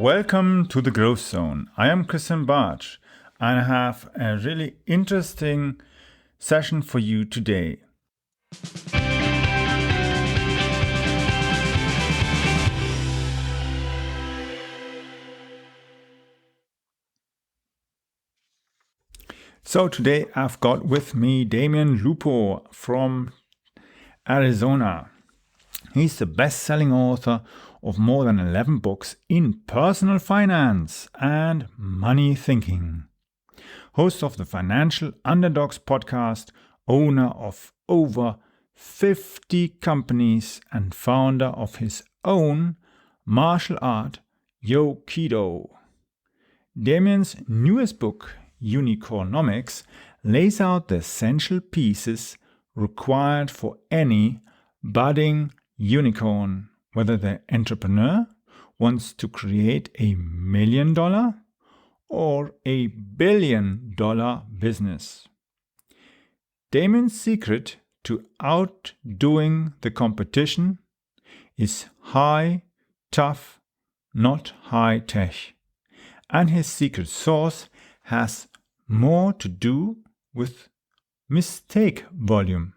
Welcome to the Growth Zone. I am Christian Bartsch and I have a really interesting session for you today. So today I've got with me Damion Lupo from Arizona. He's the best-selling author of more than 11 books in personal finance and money thinking. Host of the Financial Underdogs podcast, owner of over 50 companies and founder of his own martial art, Yokido. Damion's newest book, Unicornomics, lays out the essential pieces required for any budding unicorn, whether the entrepreneur wants to create $1 million or $1 billion business. Damion's secret to outdoing the competition is high, tough, not high tech. And his secret sauce has more to do with mistake volume.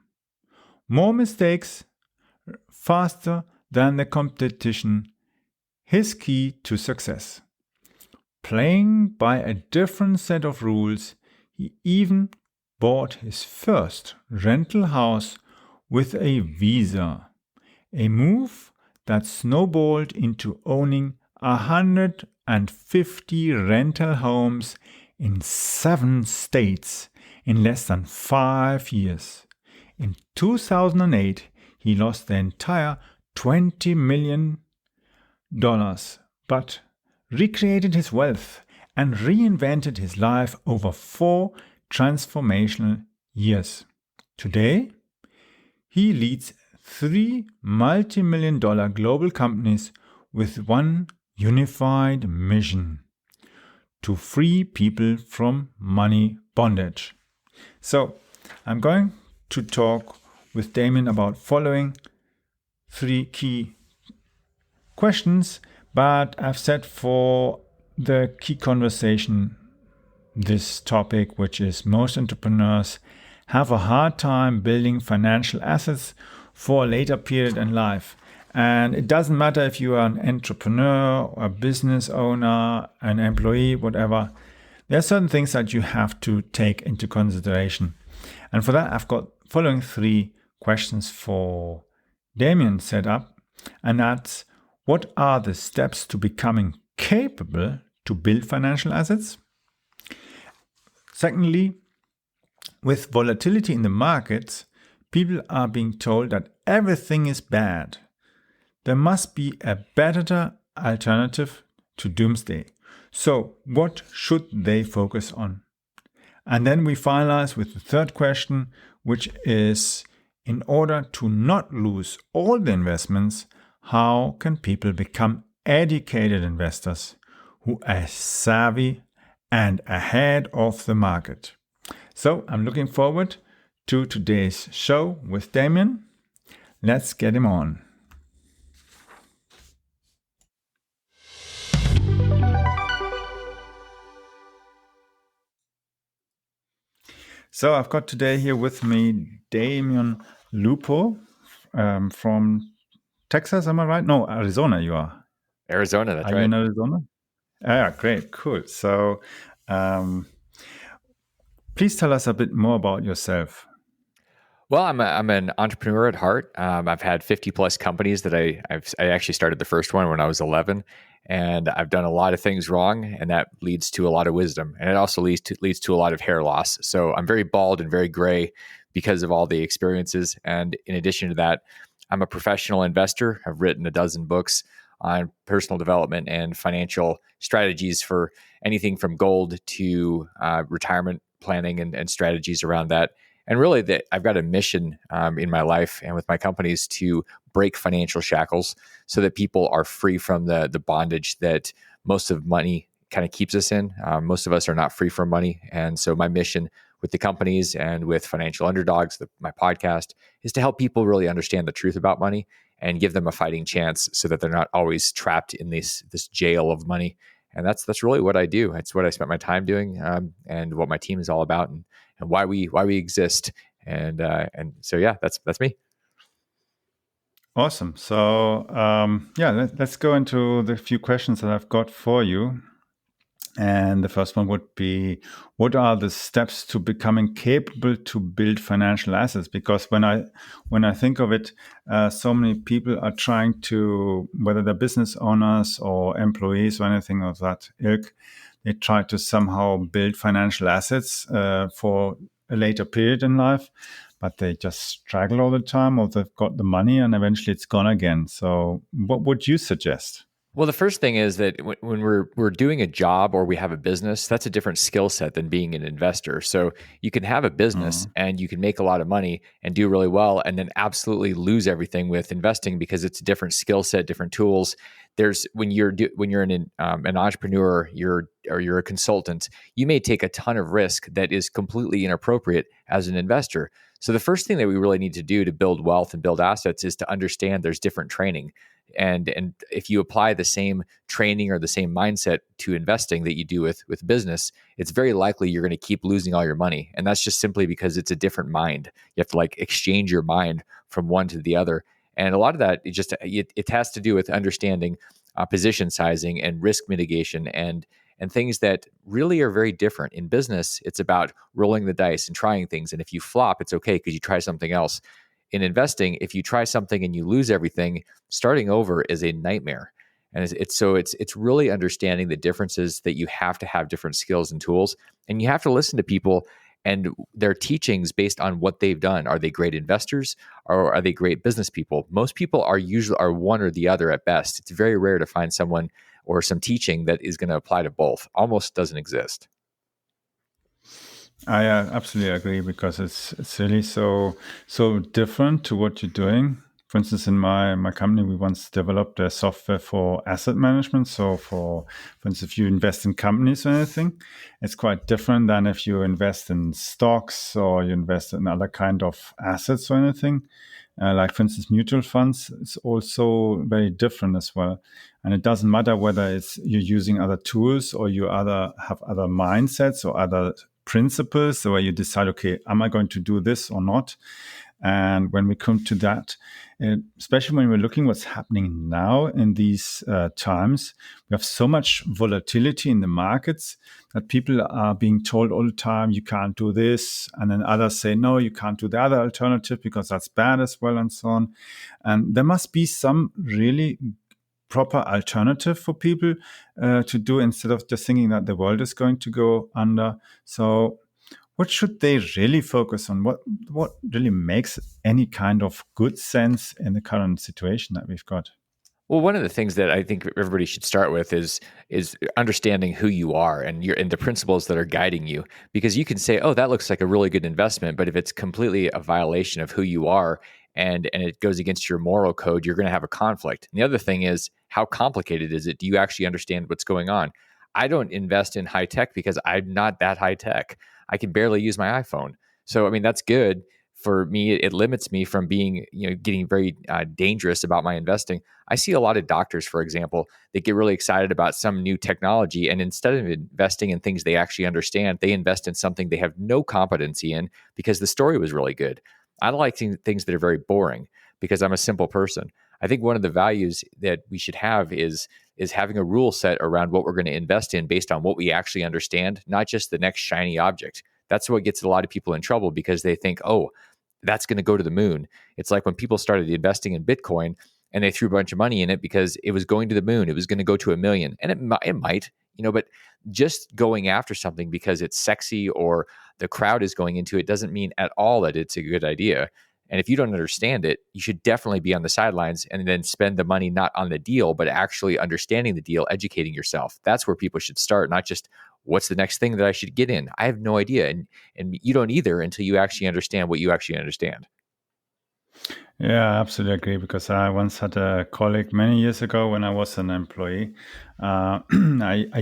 More mistakes faster than the competition, his key to success. Playing by a different set of rules, he even bought his first rental house with a visa, a move that snowballed into owning 150 rental homes in 7 states in less than 5 years. In 2008, he lost the entire $20 million, but recreated his wealth and reinvented his life over 4 transformational years. Today, he leads 3 multi-million-dollar global companies with one unified mission: to free people from money bondage. So, I'm going to talk with Damion about following 3 key questions, but I've set for the key conversation this topic, which is most entrepreneurs have a hard time building financial assets for a later period in life. And it doesn't matter if you are an entrepreneur, a business owner, an employee, whatever. There are certain things that you have to take into consideration. And for that, I've got following 3 questions for Damion set up. And that's, what are the steps to becoming capable to build financial assets? Secondly, with volatility in the markets, people are being told that everything is bad. There must be a better alternative to doomsday. So what should they focus on? And then we finalize with the 3rd question, which is, in order to not lose all the investments, how can people become educated investors who are savvy and ahead of the market? So I'm looking forward to today's show with Damion. Let's get him on. So I've got today here with me Damion Lupo from Texas, am I right? No, Arizona you are. Arizona, that's right. Are you in Arizona? Yeah, great, cool. So please tell us a bit more about yourself. Well, I'm an entrepreneur at heart. I've had 50 plus companies that I actually started the first one when I was 11, and I've done a lot of things wrong, and that leads to a lot of wisdom, and it also leads to a lot of hair loss. So I'm very bald and very gray because of all the experiences. And in addition to that, I'm a professional investor. I've written a dozen books on personal development and financial strategies for anything from gold to retirement planning and strategies around that. And really, I've got a mission in my life and with my companies to break financial shackles so that people are free from the bondage that most of money kind of keeps us in. Most of us are not free from money. And so my mission with the companies and with Financial Underdogs, my podcast, is to help people really understand the truth about money and give them a fighting chance so that they're not always trapped in this jail of money. And that's really what I do. It's what I spent my time doing, and what my team is all about, and why we exist. And so yeah, that's me. Awesome. So let's go into the few questions that I've got for you. And the first one would be, what are the steps to becoming capable to build financial assets? Because when I think of it, so many people are trying to, whether they're business owners or employees or anything of that ilk, they try to somehow build financial assets for a later period in life, but they just struggle all the time, or they've got the money and eventually it's gone again. So what would you suggest? Well, the first thing is that when we're doing a job or we have a business, that's a different skill set than being an investor. So you can have a business and you can make a lot of money and do really well, and then absolutely lose everything with investing because it's a different skill set, different tools. There's when you're an entrepreneur, you're a consultant, you may take a ton of risk that is completely inappropriate as an investor. So the first thing that we really need to do to build wealth and build assets is to understand there's different training. And if you apply the same training or the same mindset to investing that you do with business, it's very likely you're going to keep losing all your money. And that's just simply because it's a different mind. You have to like exchange your mind from one to the other. And a lot of that it has to do with understanding position sizing and risk mitigation and things that really are very different. In business, it's about rolling the dice and trying things. And if you flop, it's okay because you try something else. In investing, if you try something and you lose everything, starting over is a nightmare. And it's really understanding the differences, that you have to have different skills and tools, and you have to listen to people and their teachings based on what they've done. Are they great investors, or are they great business people? Most people are one or the other at best. It's very rare to find someone or some teaching that is going to apply to both. Almost doesn't exist. I absolutely agree, because it's really so different to what you're doing. For instance, in my company, we once developed a software for asset management. So for instance, if you invest in companies or anything, it's quite different than if you invest in stocks or you invest in other kind of assets or anything. Like for instance, mutual funds, it's also very different as well. And it doesn't matter whether it's you're using other tools or you have other mindsets or other principles, where you decide, okay, am I going to do this or not? And when we come to that, especially when we're looking what's happening now in these times, we have so much volatility in the markets that people are being told all the time, you can't do this. And then others say, no, you can't do the other alternative because that's bad as well, and so on. And there must be some really proper alternative for people to do, instead of just thinking that the world is going to go under. So what should they really focus on? What really makes any kind of good sense in the current situation that we've got? Well, one of the things that I think everybody should start with is understanding who you are and the principles that are guiding you. Because you can say, "Oh, that looks like a really good investment," but if it's completely a violation of who you are and it goes against your moral code, you're going to have a conflict. And the other thing is, how complicated is it? Do you actually understand what's going on? I don't invest in high tech because I'm not that high tech. I can barely use my iPhone. So, I mean, that's good for me. It limits me from being, getting very dangerous about my investing. I see a lot of doctors, for example, that get really excited about some new technology, and instead of investing in things they actually understand, they invest in something they have no competency in because the story was really good. I like things that are very boring because I'm a simple person. I think one of the values that we should have is having a rule set around what we're going to invest in based on what we actually understand, not just the next shiny object. That's what gets a lot of people in trouble because they think, oh, that's going to go to the moon. It's like when people started investing in Bitcoin and they threw a bunch of money in it because it was going to the moon. It was going to go to 1 million, and it might, but just going after something because it's sexy or the crowd is going into it doesn't mean at all that it's a good idea. And if you don't understand it, you should definitely be on the sidelines and then spend the money not on the deal, but actually understanding the deal, educating yourself. That's where people should start, not just what's the next thing that I should get in. I have no idea. And you don't either until you actually understand what you actually understand. Yeah, I absolutely agree. Because I once had a colleague many years ago when I was an employee. I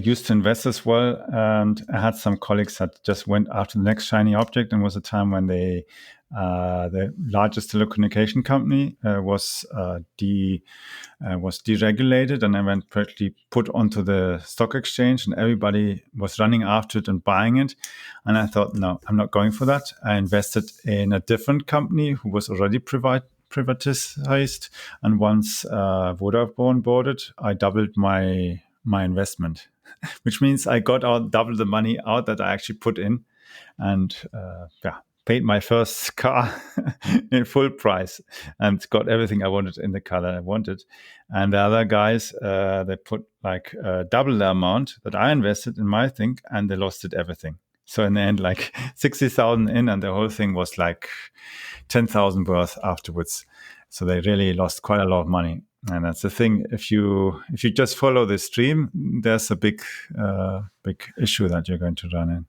used to invest as well, and I had some colleagues that just went after the next shiny object. And was a time when the largest telecommunication company was deregulated and eventually put onto the stock exchange, and everybody was running after it and buying it. And I thought, no, I'm not going for that. I invested in a different company who was already privatized, and once Vodafone bought it, I doubled my investment, which means I got out double the money out that I actually put in, and yeah, paid my first car in full price and got everything I wanted in the car that I wanted. And the other guys, they put like double the amount that I invested in my thing, and they lost it everything. So in the end, like 60,000 in, and the whole thing was like 10,000 worth afterwards. So they really lost quite a lot of money. And that's the thing. If you just follow the stream, there's a big issue that you're going to run in.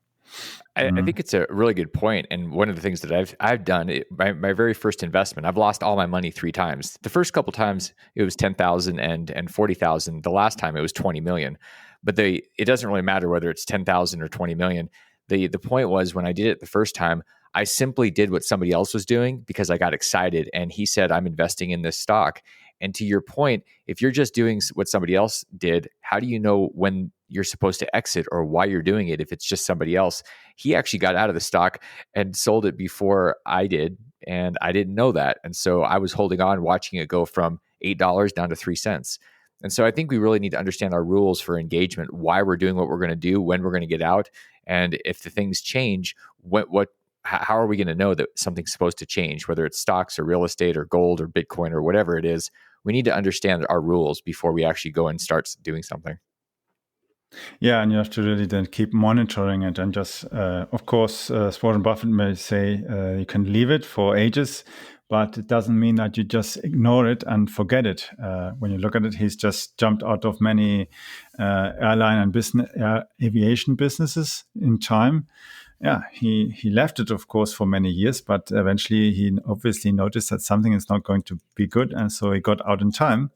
I think it's a really good point. And one of the things that I've done, my very first investment, I've lost all my money 3 times. The first couple times it was 10,000 and 40,000. The last time it was 20 million. But it doesn't really matter whether it's 10,000 or 20 million. The point was, when I did it the first time, I simply did what somebody else was doing because I got excited, and he said, I'm investing in this stock. And to your point, if you're just doing what somebody else did, how do you know when you're supposed to exit or why you're doing it if it's just somebody else? He actually got out of the stock and sold it before I did, and I didn't know that. And so I was holding on, watching it go from $8 down to 3 cents. And so I think we really need to understand our rules for engagement, why we're doing what we're going to do, when we're going to get out, and if the things change, how are we going to know that something's supposed to change, whether it's stocks or real estate or gold or Bitcoin or whatever it is. We need to understand our rules before we actually go and start doing something. Yeah, and you have to really then keep monitoring it, and just, of course, as Warren Buffett may say, you can leave it for ages, but it doesn't mean that you just ignore it and forget it. When you look at it, he's just jumped out of many airline and aviation businesses in time. Yeah, he left it, of course, for many years, but eventually he obviously noticed that something is not going to be good, and so he got out in time.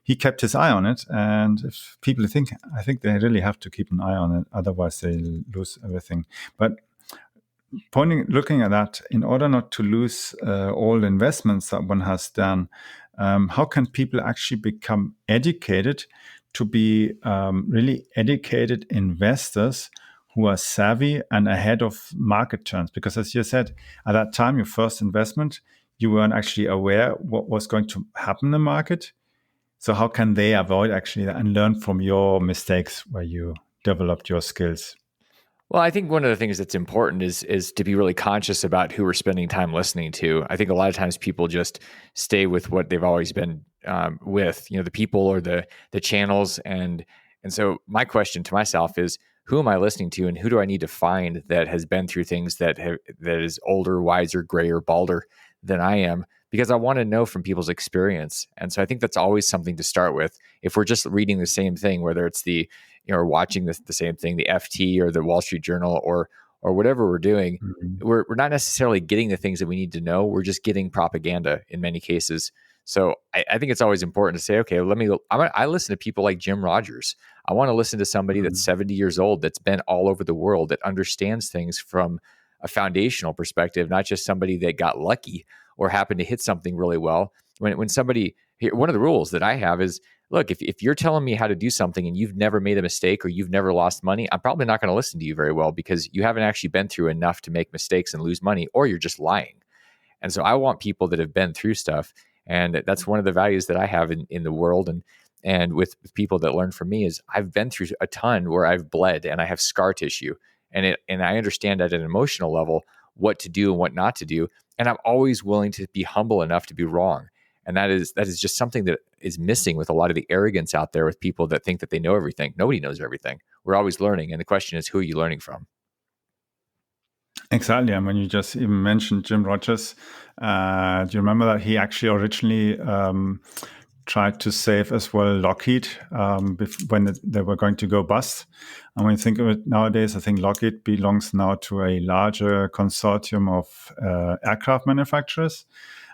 He kept his eye on it, and if people I think they really have to keep an eye on it, otherwise they'll lose everything. But looking at that, in order not to lose all the investments that one has done, how can people actually become educated to be really educated investors who are savvy and ahead of market trends? Because as you said, at that time, your first investment, you weren't actually aware what was going to happen in the market. So how can they avoid actually that and learn from your mistakes where you developed your skills? Well, I think one of the things that's important is to be really conscious about who we're spending time listening to. I think a lot of times people just stay with what they've always been with, the people or the channels, and so my question to myself is, who am I listening to, and who do I need to find that has been through things that is older, wiser, grayer, balder than I am? Because I want to know from people's experience, and so I think that's always something to start with. If we're just reading the same thing, whether it's or watching the same thing, the FT or the Wall Street Journal or whatever we're doing, we're not necessarily getting the things that we need to know. We're just getting propaganda in many cases. So I think it's always important to say, okay, I listen to people like Jim Rogers. I want to listen to somebody that's 70 years old, that's been all over the world, that understands things from a foundational perspective, not just somebody that got lucky or happened to hit something really well. When somebody, one of the rules that I have is, look, if you're telling me how to do something and you've never made a mistake or you've never lost money, I'm probably not going to listen to you very well, because you haven't actually been through enough to make mistakes and lose money, or you're just lying. And so I want people that have been through stuff. And that's one of the values that I have in the world. And with people that learn from me is, I've been through a ton where I've bled and I have scar tissue. And I understand at an emotional level what to do and what not to do. And I'm always willing to be humble enough to be wrong. And that is just something that is missing with a lot of the arrogance out there with people that think that they know everything. Nobody knows everything. We're always learning. And the question is, who are you learning from? Exactly. And when you just even mentioned Jim Rogers, do you remember that he actually originally tried to save as well Lockheed when they were going to go bust? And when you think of it nowadays, I think Lockheed belongs now to a larger consortium of aircraft manufacturers.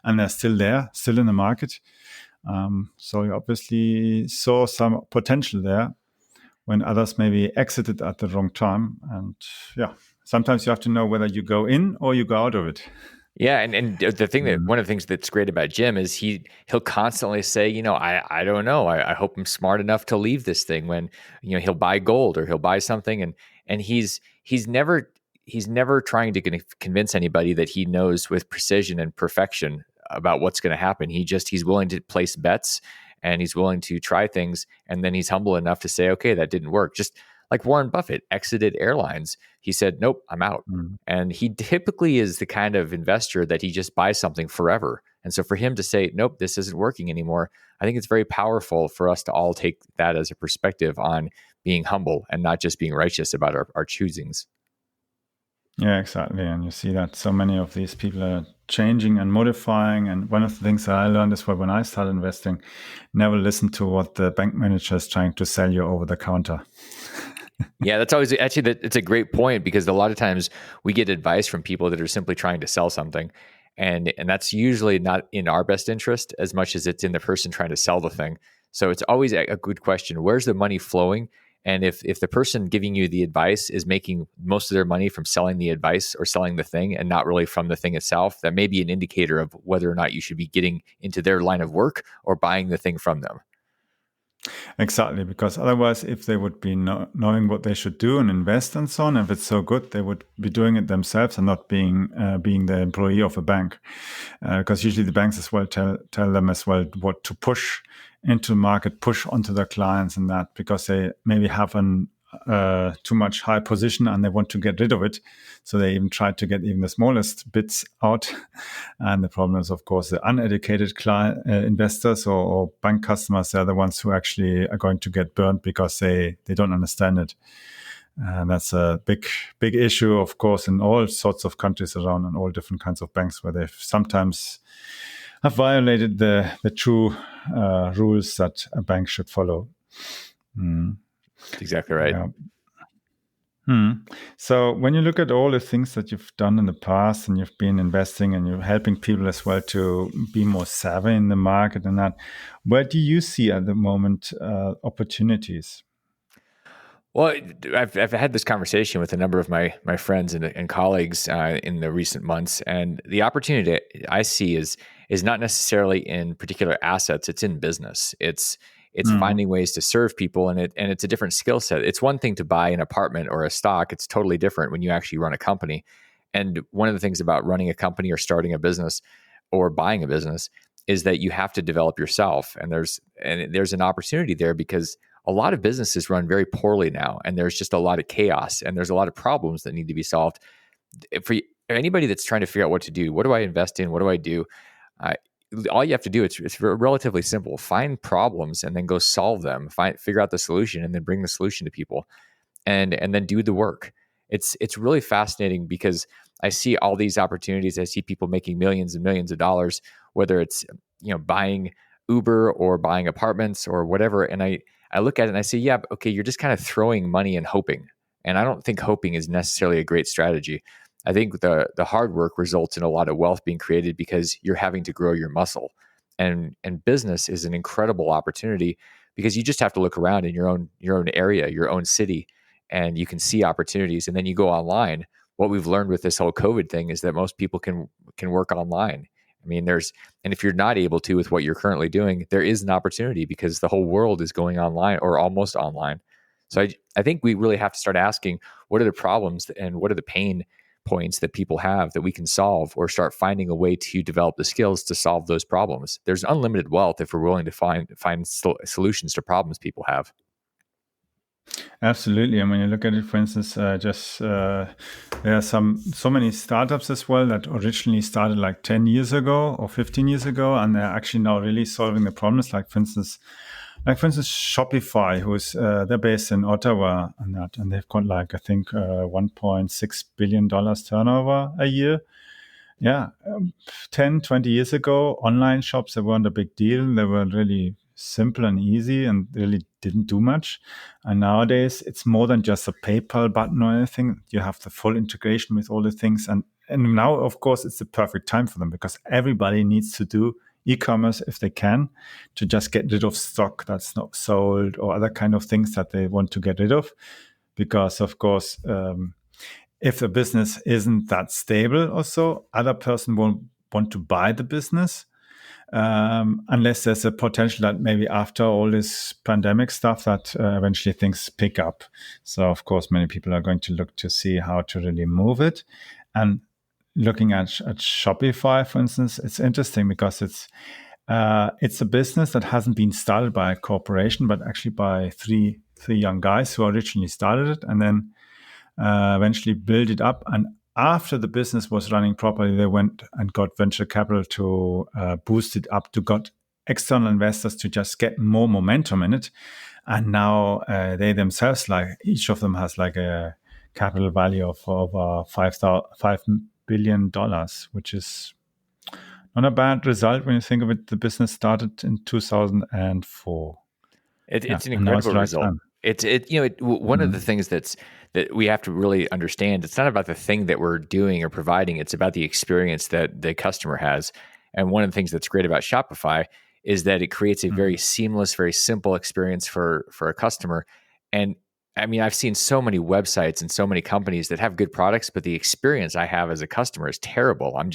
and they're still there, still in the market. So you obviously saw some potential there when others maybe exited at the wrong time. And yeah, sometimes you have to know whether you go in or you go out of it. Yeah, and the thing that one of the things that's great about Jim is he'll constantly say, I don't know. I hope I'm smart enough to leave this thing when, he'll buy gold or he'll buy something, and he's never trying to convince anybody that he knows with precision and perfection about what's going to happen. He's willing to place bets, and he's willing to try things, and then he's humble enough to say, okay, that didn't work. Just like Warren Buffett exited airlines, he said, nope, I'm out. And he typically is the kind of investor that he just buys something forever. And so for him to say, nope, this isn't working anymore, I think it's very powerful for us to all take that as a perspective on being humble and not just being righteous about our choosings. Yeah, exactly. And you see that so many of these people are changing and modifying. And one of the things that I learned is when I started investing, never listen to what the bank manager is trying to sell you over the counter. Yeah, that's always actually it's a great point, because a lot of times we get advice from people that are simply trying to sell something, and that's usually not in our best interest as much as it's in the person trying to sell the thing. So it's always a good question: where's the money flowing? And if the person giving you the advice is making most of their money from selling the advice or selling the thing and not really from the thing itself, that may be an indicator of whether or not you should be getting into their line of work or buying the thing from them. Exactly, because otherwise, if they would be knowing what they should do and invest and so on, if it's so good, they would be doing it themselves and not being the employee of a bank. Because usually the banks as well tell them as well what to push into the market, push onto their clients and that, because they maybe have an too much high position and they want to get rid of it. So they even try to get even the smallest bits out. And the problem is, of course, the uneducated client investors or bank customers, they're the ones who actually are going to get burnt because they don't understand it. And that's a big issue, of course, in all sorts of countries around and all different kinds of banks where they've sometimes have violated the true rules that a bank should follow. That's exactly right. Yeah. So when you look at all the things that you've done in the past and you've been investing and you're helping people as well to be more savvy in the market and that, where do you see at the moment opportunities? Well, I've had this conversation with a number of my friends and colleagues in the recent months, and the opportunity I see is not necessarily in particular assets. It's in business. It's finding ways to serve people, and it's a different skill set. It's one thing to buy an apartment or a stock. It's totally different when you actually run a company. And one of the things about running a company or starting a business or buying a business is that you have to develop yourself, and there's an opportunity there, because a lot of businesses run very poorly now, and there's just a lot of chaos and there's a lot of problems that need to be solved. For anybody that's trying to figure out what to do, what do I invest in? What do I do? Uh, all you have to do, it's relatively simple. Find problems and then go solve them. Figure out the solution and then bring the solution to people, and then do the work. It's really fascinating, because I see all these opportunities. I see people making millions and millions of dollars, whether it's buying Uber or buying apartments or whatever. And I look at it and I say, yeah, okay, you're just kind of throwing money and hoping. And I don't think hoping is necessarily a great strategy. I think the hard work results in a lot of wealth being created because you're having to grow your muscle. And business is an incredible opportunity, because you just have to look around in your own area, your own city, and you can see opportunities. And then you go online. What we've learned with this whole COVID thing is that most people can work online. I mean, and if you're not able to with what you're currently doing, there is an opportunity, because the whole world is going online or almost online. So I think we really have to start asking, what are the problems and what are the pain points that people have that we can solve, or start finding a way to develop the skills to solve those problems. There's unlimited wealth if we're willing to find solutions to problems people have. Absolutely. And when you look at it, for instance, there are so many startups as well that originally started like 10 years ago or 15 years ago, and they're actually now really solving the problems. Like for instance, Shopify, who's they're based in Ottawa, and they've got like I think $1.6 billion turnover a year. Yeah, 10, 20 years ago, online shops, they weren't a big deal. They were really simple and easy and really didn't do much. And nowadays, it's more than just a PayPal button or anything. You have the full integration with all the things. And and now, of course, it's the perfect time for them because everybody needs to do e-commerce if they can, to just get rid of stock that's not sold or other kind of things that they want to get rid of. Because, of course, if the business isn't that stable or so, other person won't want to buy the business. Unless there's a potential that maybe after all this pandemic stuff that eventually things pick up. So of course, many people are going to look to see how to really move it. And looking at Shopify, for instance, it's interesting because it's a business that hasn't been started by a corporation, but actually by three young guys who originally started it and then eventually built it up. And after the business was running properly, they went and got venture capital to boost it up, to got external investors to just get more momentum in it. And now they themselves, like each of them has like a capital value of over $5 billion, which is not a bad result when you think of it. The business started in 2004. It's an incredible result. One of the things that we have to really understand, it's not about the thing that we're doing or providing, it's about the experience that the customer has. And one of the things that's great about Shopify is that it creates a very seamless, very simple experience for a customer. And I mean, I've seen so many websites and so many companies that have good products, but the experience I have as a customer is terrible. I'm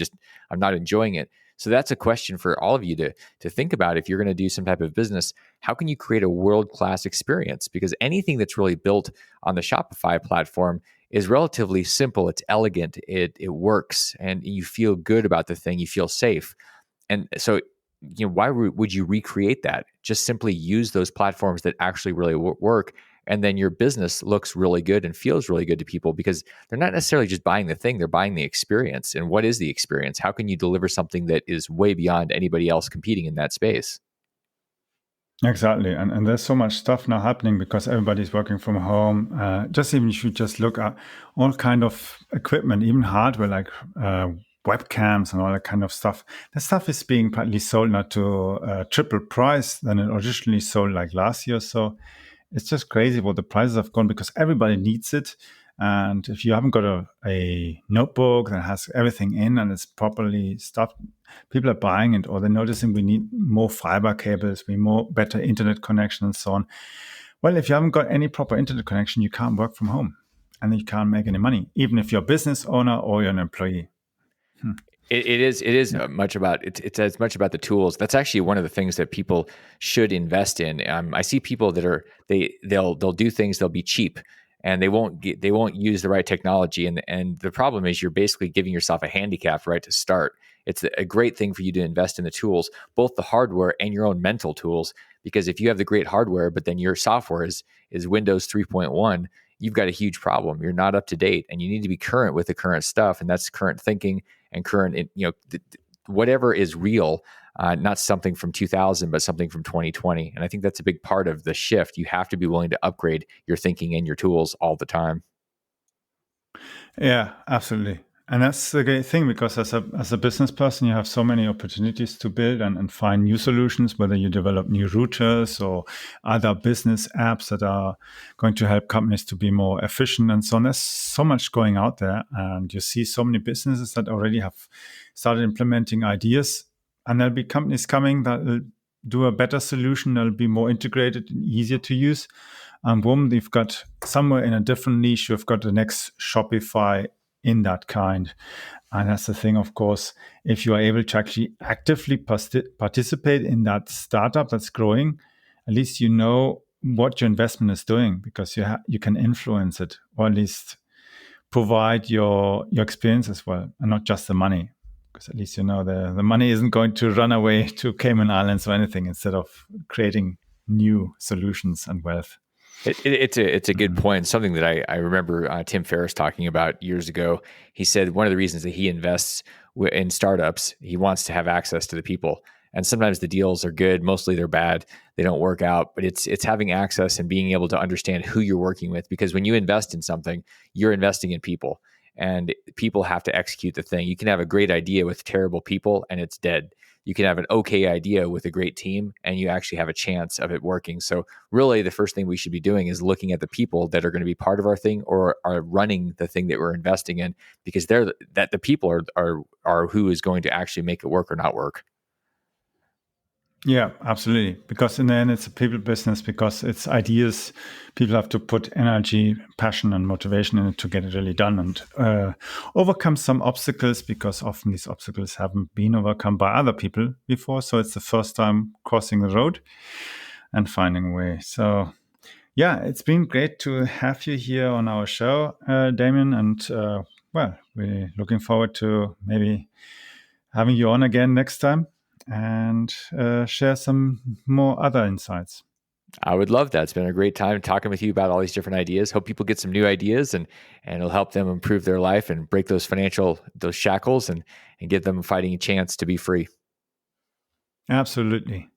not enjoying it. So that's a question for all of you to think about. If you're going to do some type of business, how can you create a world-class experience? Because anything that's really built on the Shopify platform is relatively simple. It's elegant. It works, and you feel good about the thing. You feel safe. And so, why would you recreate that? Just simply use those platforms that actually really work. And then your business looks really good and feels really good to people because they're not necessarily just buying the thing, they're buying the experience. And what is the experience? How can you deliver something that is way beyond anybody else competing in that space? Exactly. And there's so much stuff now happening because everybody's working from home. Just even if you just look at all kind of equipment, even hardware like webcams and all that kind of stuff. That stuff is being partly sold now to triple price than it originally sold like last year. So it's just crazy what the prices have gone because everybody needs it. And if you haven't got a notebook that has everything in and it's properly stuffed, people are buying it, or they're noticing we need more fiber cables, we more better internet connection and so on. Well, if you haven't got any proper internet connection, you can't work from home and you can't make any money, even if you're a business owner or you're an employee. It is much about it's as much about the tools. That's actually one of the things that people should invest in. I see people that they'll do things, they'll be cheap, and they won't use the right technology. And the problem is you're basically giving yourself a handicap right to start. It's a great thing for you to invest in the tools, both the hardware and your own mental tools. Because if you have the great hardware, but then your software is Windows 3.1, you've got a huge problem. You're not up to date, and you need to be current with the current stuff, and that's current thinking and current, whatever is real, not something from 2000, but something from 2020. And I think that's a big part of the shift. You have to be willing to upgrade your thinking and your tools all the time. Yeah, absolutely. And that's the great thing because as a business person, you have so many opportunities to build and find new solutions, whether you develop new routers or other business apps that are going to help companies to be more efficient and so on. There's so much going out there. And you see so many businesses that already have started implementing ideas. And there'll be companies coming that will do a better solution that'll be more integrated and easier to use. And boom, they've got somewhere in a different niche, you've got the next Shopify in that kind. And that's the thing, of course, if you are able to actually actively participate in that startup that's growing, at least you know what your investment is doing because you can influence it, or at least provide your experience as well, and not just the money. Because at least you know the money isn't going to run away to Cayman Islands or anything instead of creating new solutions and wealth. It's a good point. Something that I remember Tim Ferriss talking about years ago. He said one of the reasons that he invests in startups, he wants to have access to the people. And sometimes the deals are good, mostly they're bad, they don't work out. But it's having access and being able to understand who you're working with. Because when you invest in something, you're investing in people, and people have to execute the thing. You can have a great idea with terrible people, and it's dead. you can have an okay idea with a great team and you actually have a chance of it working. So really the first thing we should be doing is looking at the people that are going to be part of our thing or are running the thing that we're investing in, because the people are who is going to actually make it work or not work. Yeah, absolutely. Because in the end, it's a people business, because it's ideas. People have to put energy, passion, and motivation in it to get it really done and overcome some obstacles, because often these obstacles haven't been overcome by other people before. So it's the first time crossing the road and finding a way. So yeah, it's been great to have you here on our show, Damion. And well, we're looking forward to maybe having you on again next time and share some more other insights. I would love that. It's been a great time talking with you about all these different ideas. Hope people get some new ideas and it'll help them improve their life and break those shackles and give them a fighting chance to be free. Absolutely.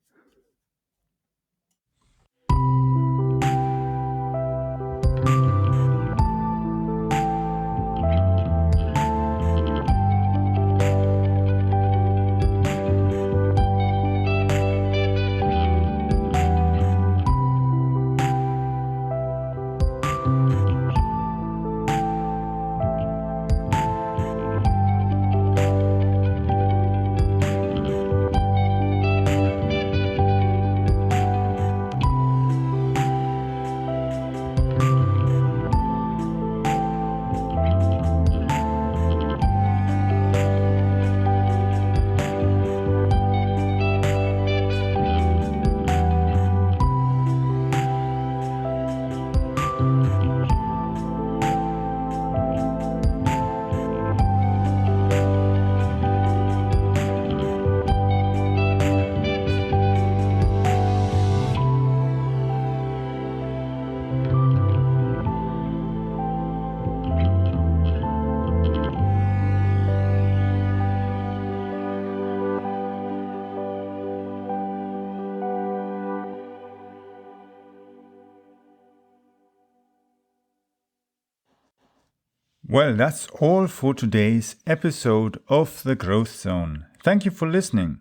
Well, that's all for today's episode of The Growth Zone. Thank you for listening.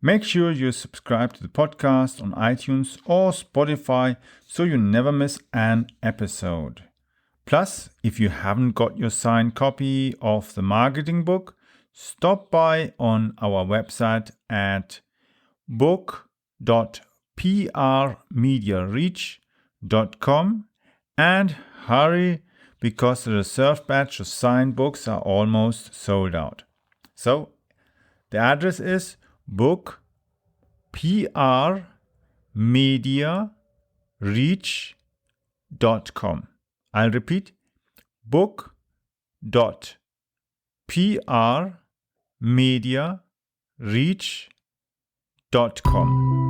Make sure you subscribe to the podcast on iTunes or Spotify so you never miss an episode. Plus, if you haven't got your signed copy of the marketing book, stop by on our website at book.prmediareach.com and hurry, because the reserve batch of signed books are almost sold out. So the address is book.prmediareach.com. I'll repeat, book.prmediareach.com.